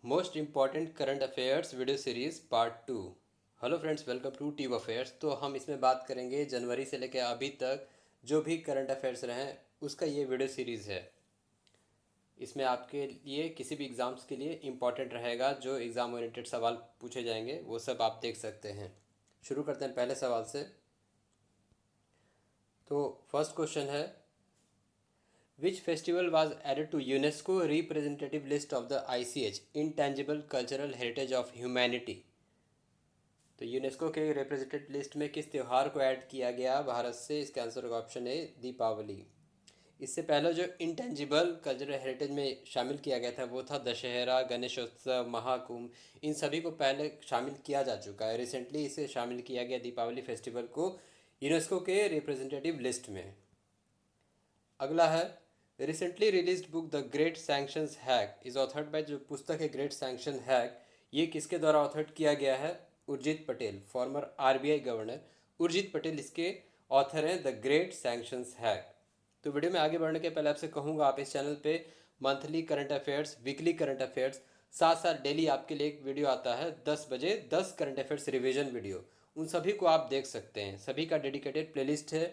Most important current affairs video series part 2। Hello friends, welcome to टीव affairs. तो हम इसमें बात करेंगे जनवरी से लेकर अभी तक जो भी करंट अफेयर्स रहे हैं उसका ये वीडियो सीरीज़ है। इसमें आपके लिए किसी भी एग्ज़ाम्स के लिए इम्पॉर्टेंट रहेगा, जो एग्ज़ाम ओरिएंटेड सवाल पूछे जाएंगे वो सब आप देख सकते हैं। शुरू करते हैं पहले सवाल से। तो फर्स्ट क्वेश्चन है, Which festival was added to UNESCO representative list of the ICH Intangible Cultural Heritage of Humanity? तो यूनेस्को के रिप्रेजेंटेटिव लिस्ट में किस त्यौहार को ऐड किया गया भारत से? इसका आंसर का ऑप्शन है दीपावली। इससे पहले जो इंटेंजिबल कल्चरल हेरिटेज में शामिल किया गया था वो था दशहरा, गणेशोत्सव, महाकुंभ। इन सभी को पहले शामिल किया जा चुका है। रिसेंटली इसे शामिल किया गया दीपावली फेस्टिवल को यूनेस्को के रिप्रेजेंटेटिव लिस्ट में। अगला है, recently released book the great sanctions hack is authored bye, जो पुस्तक है ग्रेट सैंक्शन हैक, ये किसके द्वारा ऑथर्ड किया गया है? Urjit Patel, farmer RBI governor Urjit Patel इसके ऑथर हैं द ग्रेट सैंक्शंस हैक। तो वीडियो में आगे बढ़ने के पहले आपसे कहूँगा, आप इस चैनल पे monthly current affairs, weekly current affairs, साथ साथ डेली आपके लिए एक वीडियो आता है 10 बजे, 10 करंट अफेयर्स रिवीजन वीडियो। उन सभी को आप देख सकते हैं। सभी का डेडिकेटेड प्लेलिस्ट है।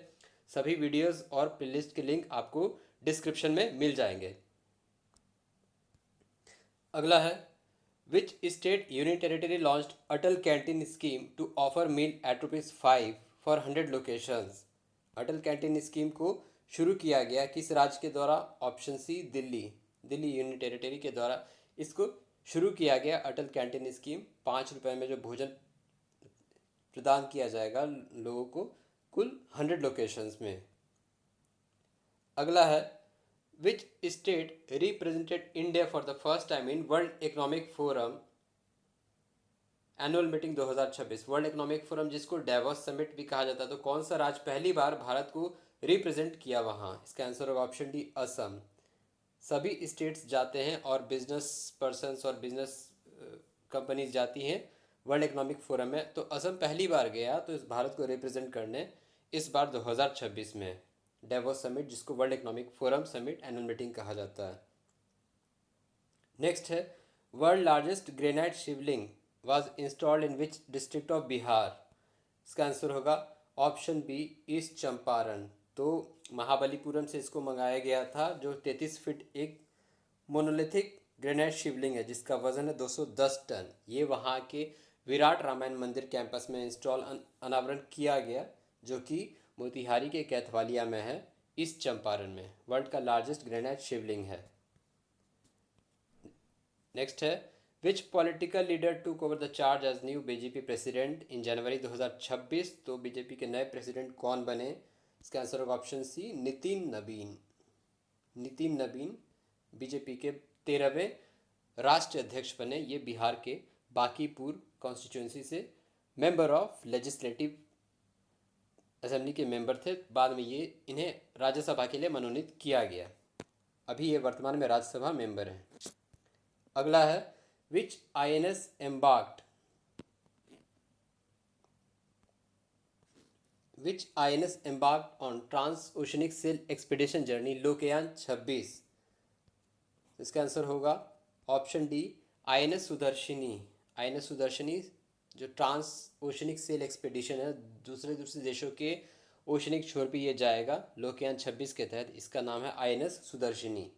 सभी वीडियोस और प्लेलिस्ट के लिंक आपको डिस्क्रिप्शन में मिल जाएंगे। अगला है, which state union territory launched Atal canteen scheme to offer meal at ₹5 for 100 locations? Atal canteen scheme को शुरू किया गया किस राज्य के द्वारा? Option C Delhi, Delhi union territory के द्वारा इसको शुरू किया गया अटल कैंटीन स्कीम। ₹5 में जो भोजन प्रदान किया जाएगा लोगों को, कुल 100 लोकेशंस में। अगला है, which state represented India for the first time in world economic forum annual meeting 2026? World economic forum जिसको डेवोस समिट भी कहा जाता है, तो कौन सा राज्य पहली बार भारत को रिप्रेजेंट किया वहाँ? इसका आंसर होगा ऑप्शन डी, असम। सभी स्टेट्स जाते हैं और बिजनेस पर्सनस और बिजनेस कंपनीज जाती हैं वर्ल्ड इकोनॉमिक फोरम में। तो असम पहली बार गया तो इस भारत को रिप्रेजेंट करने, इस बार 2026 में डेवोस समिट, जिसको world economic forum summit annual meeting कहा जाता है। नेक्स्ट है, world largest granite Shivling was installed in which district of Bihar? इसका आंसर होगा ऑप्शन बी, ईस्ट चंपारण। तो महाबलीपुरम से इसको मंगाया गया था, जो 33 फीट एक मोनोलिथिक ग्रेनाइट शिवलिंग है जिसका वजन है 210 टन। ये वहाँ के विराट रामायण मंदिर कैंपस में इंस्टॉल अनावरण किया गया, जो कि मोतिहारी के कैथवालिया में है, ईस्ट चंपारण में। वर्ल्ड का लार्जेस्ट ग्रेनाइट शिवलिंग है। नेक्स्ट है, which political leader took over the charge as new BJP president in January 2026? तो बीजेपी के नए प्रेसिडेंट कौन बने? इसका आंसर होगा ऑप्शन सी, नितिन नबीन। नितिन नबीन बीजेपी के 13वें राष्ट्रीय अध्यक्ष बने। ये बिहार के बांकीपुर कॉन्स्टिट्यूंसी से मेंबर ऑफ लेजिस्लेटिव असेंबली के मेंबर थे। बाद में ये इन्हें राज्यसभा के लिए मनोनीत किया गया। अभी ये वर्तमान में राज्यसभा मेंबर हैं। अगला है, which INS embarked which INS embarked on transoceanic sail expedition journey Lokayan 26? इसका आंसर होगा option D, INS Sudarshini. INS Sudarshini जो ट्रांस ओशनिक सेल एक्सपीडिशन है, दूसरे दूसरे देशों के ओशनिक छोर पे ये जाएगा लोकयान 26 के तहत। इसका नाम है INS Sudarshini.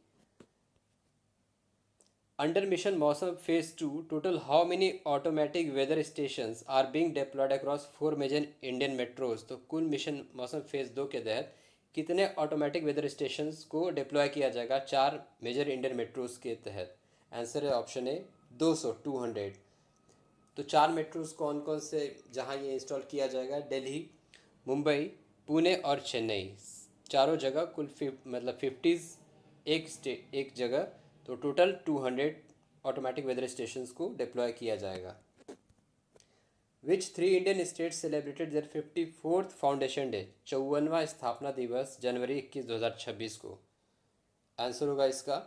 Under mission Mausam phase 2, total how many automatic weather stations are being deployed across 4 major Indian metros? तो कुल मिशन मौसम फेज 2 के तहत कितने ऑटोमेटिक वेदर स्टेशंस को डिप्लॉय किया जाएगा 4 मेजर इंडियन मेट्रोज के तहत? आंसर है ऑप्शन ए, 200, 200। तो 4 मेट्रोज कौन कौन से जहां ये इंस्टॉल किया जाएगा? दिल्ली, मुंबई, पुणे और चेन्नई। चारों जगह कुल मतलब 50 एक जगह। तो टोटल 200 ऑटोमेटिक वेदर स्टेशंस को डिप्लॉय किया जाएगा। Which 3 Indian states celebrated their 54th foundation day, 54वां स्थापना दिवस, जनवरी 21, 2026 को? आंसर होगा इसका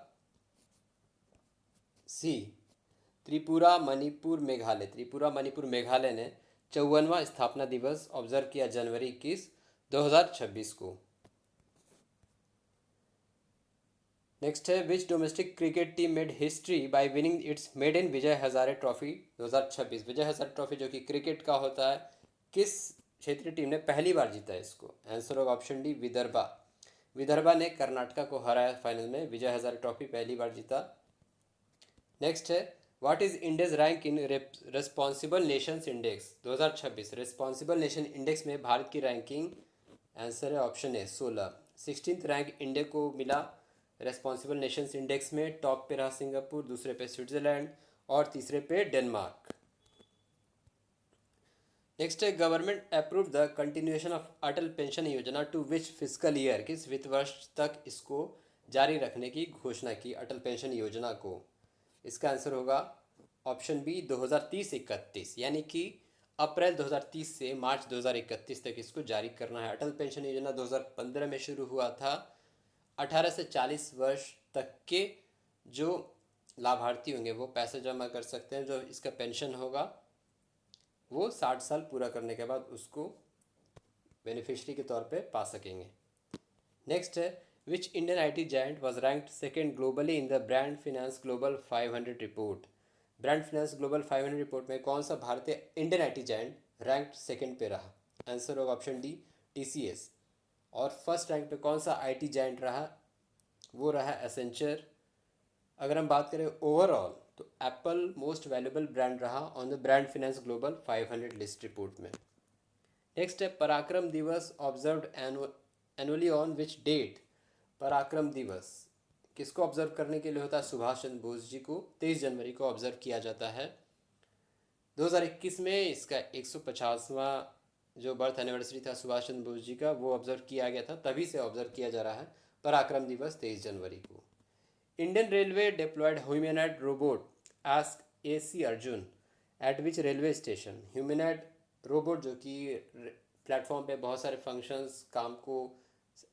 सी, त्रिपुरा, मणिपुर, मेघालय। त्रिपुरा, मणिपुर, मेघालय ने 54वां स्थापना दिवस ऑब्जर्व किया जनवरी 21, 2026 को। नेक्स्ट है which domestic cricket team made history by winning its maiden Vijay Hazare trophy 2026। Vijay Hazare trophy जो कि क्रिकेट का होता है, किस क्षेत्रीय टीम ने पहली बार जीता है इसको? आंसर होगा ऑप्शन डी, विदर्भा। विदर्भा ने कर्नाटका को हराया फाइनल में, विजय हजारे ट्रॉफी पहली बार जीता। नेक्स्ट है what is India's rank in responsible Nations index 2026। Responsible nation index में भारत की रैंकिंग, आंसर है option A 16। 16th rank India को मिला रेस्पॉन्सिबल नेशंस इंडेक्स में। टॉप पे रहा सिंगापुर, दूसरे पे स्विट्जरलैंड और तीसरे पे डेनमार्क। नेक्स्ट है government approve the continuation of Atal pension योजना टू विच फिजिकल ईयर। किस वित्त वर्ष तक इसको जारी रखने की घोषणा की अटल पेंशन योजना को? इसका आंसर होगा ऑप्शन बी 2030-31, यानी कि अप्रैल 2030 से मार्च 2031 तक इसको जारी करना है। अटल पेंशन योजना 2015 में शुरू हुआ था। 18 से 40 वर्ष तक के जो लाभार्थी होंगे वो पैसा जमा कर सकते हैं। जो इसका पेंशन होगा वो 60 साल पूरा करने के बाद उसको बेनिफिशियरी के तौर पे पा सकेंगे। नेक्स्ट है which Indian IT giant was ranked second globally in the brand finance global 500 report. Brand finance global 500 report में कौन सा भारतीय Indian IT giant ranked second पे रहा? आंसर होगा ऑप्शन डी, टीसीएस। और फर्स्ट रैंक पे कौन सा आईटी जायंट रहा? वो रहा एसेंचर। अगर हम बात करें ओवरऑल तो एप्पल मोस्ट वैल्यूएबल ब्रांड रहा on the brand finance global 500 list report में। नेक्स्ट है Parakram Diwas observed annually on which date. Parakram Diwas किसको ऑब्जर्व करने के लिए होता है? सुभाष चंद्र बोस जी को 23 जनवरी को ऑब्जर्व किया जाता है। 2021 में इसका 150वां जो बर्थ एनिवर्सरी था सुभाष चंद्र बोस जी का, वो ऑब्जर्व किया गया था, तभी से ऑब्जर्व किया जा रहा है पराक्रम दिवस 23 जनवरी को। Indian railway deployed humanoid robot ask AC Arjun at which railway station. Humanoid robot जो कि प्लेटफॉर्म पे बहुत सारे फंक्शंस काम को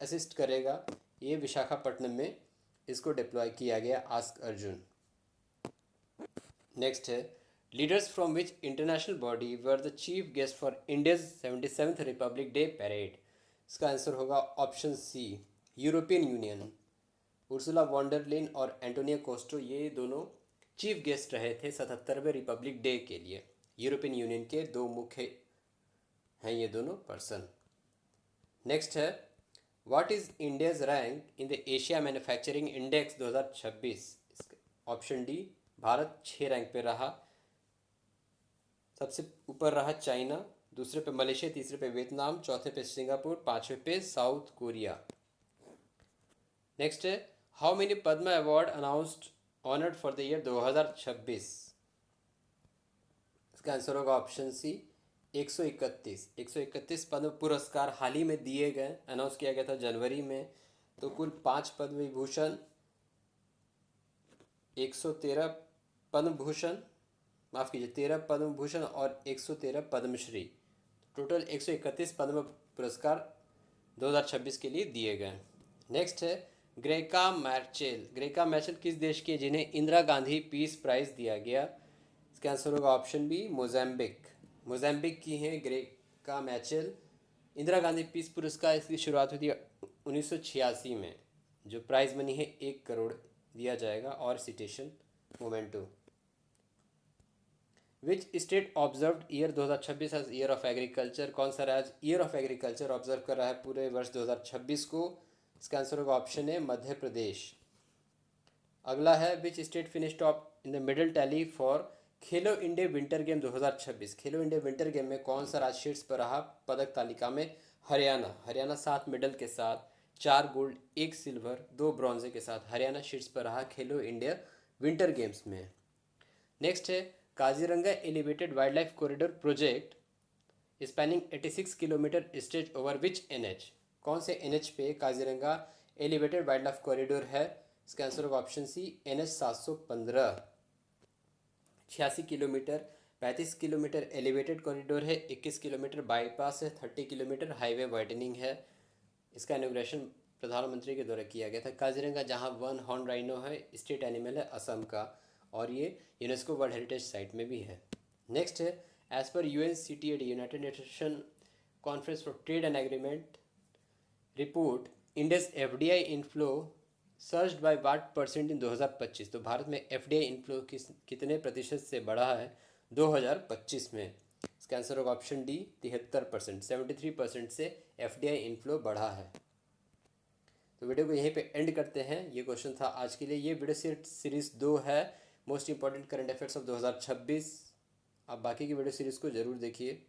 असिस्ट करेगा, ये विशाखापट्टनम में इसको डिप्लॉय किया गया, आस्क अर्जुन। नेक्स्ट है leaders from which international body were the chief guest for India's 77th republic day parade. इसका आंसर होगा option C, European Union. Ursula von der Leyen और एंटोनियो कोस्टो ये दोनों चीफ गेस्ट रहे थे 77वें रिपब्लिक डे के लिए। यूरोपियन यूनियन के दो मुख्य हैं ये दोनों पर्सन। नेक्स्ट है what is India's rank in the Asia manufacturing index 2026। Option D, Bharat 6 rank पे रहा। सबसे ऊपर रहा चाइना, दूसरे पे मलेशिया, तीसरे पे वियतनाम, चौथे पे सिंगापुर, पांचवे पे साउथ कोरिया। नेक्स्ट है how many Padma award announced honoured for the year 2026। इसका आंसर होगा ऑप्शन सी, 131 पद्म पुरस्कार हाल ही में दिए गए, अनाउंस किया गया था जनवरी में। तो कुल 5 पद्म विभूषण, 113 पद्म भूषण, माफ़ कीजिए 13 पद्म भूषण और 113 पद्मश्री, टोटल 131 पद्म पुरस्कार 2026 के लिए दिए गए। नेक्स्ट है ग्रेका मैचेल। ग्रेका मैचेल किस देश की है जिन्हें इंदिरा गांधी पीस प्राइज़ दिया गया? इसका आंसर होगा ऑप्शन बी, मोज़ेम्बिक। मोज़ेम्बिक की हैं ग्रेका मैचेल। इंदिरा गांधी पीस पुरस्कार इसकी शुरुआत हुई थी 1986 में। जो प्राइज़ मनी है 1 करोड़ दिया जाएगा और citation memento. Which state observe year 2026 as year of agriculture. कौन सा राज्य ईयर ऑफ एग्रीकल्चर ऑब्जर्व कर रहा है पूरे वर्ष 2026 को? इसका आंसर होगा ऑप्शन ए, मध्य प्रदेश। अगला है which state finish top in the medal tally for Khelo India winter game 2026। Khelo India winter game में कौन सा राज्य शीर्ष पर रहा पदक तालिका में? हरियाणा। हरियाणा 7 मेडल के साथ, 4 गोल्ड, 1 सिल्वर, 2 ब्रॉन्जे के साथ हरियाणा शीर्ष पर रहा खेलो इंडिया विंटर गेम्स में। नेक्स्ट है Kaziranga elevated wildlife corridor project spanning 86 kilometre stretch over which NH। कौन से NH पे Kaziranga elevated wildlife corridor है? इसका आंसर होगा option C, NH 715। 86 kilometre, 35 kilometre elevated corridor है, 21 किलोमीटर बाईपास है, 30 किलोमीटर हाईवे वाइडनिंग है। इसका इनॉग्रेशन प्रधानमंत्री के द्वारा किया गया था। काजीरंगा जहां वन हॉर्न राइनो है, स्टेट एनिमल है असम का, और ये यूनेस्को वर्ल्ड हेरिटेज साइट में भी है। नेक्स्ट है एज पर UNCTAD United Nation conference for trade and agreement report India's FDI inflow surged by what percent in 2025। तो भारत में एफडीआई इनफ्लो कितने प्रतिशत से बढ़ा है 2025 में? इसका आंसर होगा ऑप्शन डी 73%। 73% से एफडीआई इनफ्लो बढ़ा है। तो वीडियो को यहीं पे एंड करते हैं। ये क्वेश्चन था आज के लिए। ये वीडियो सीरीज 2 है, most important current affairs of 2026। आप बाकी की वीडियो सीरीज़ को ज़रूर देखिए।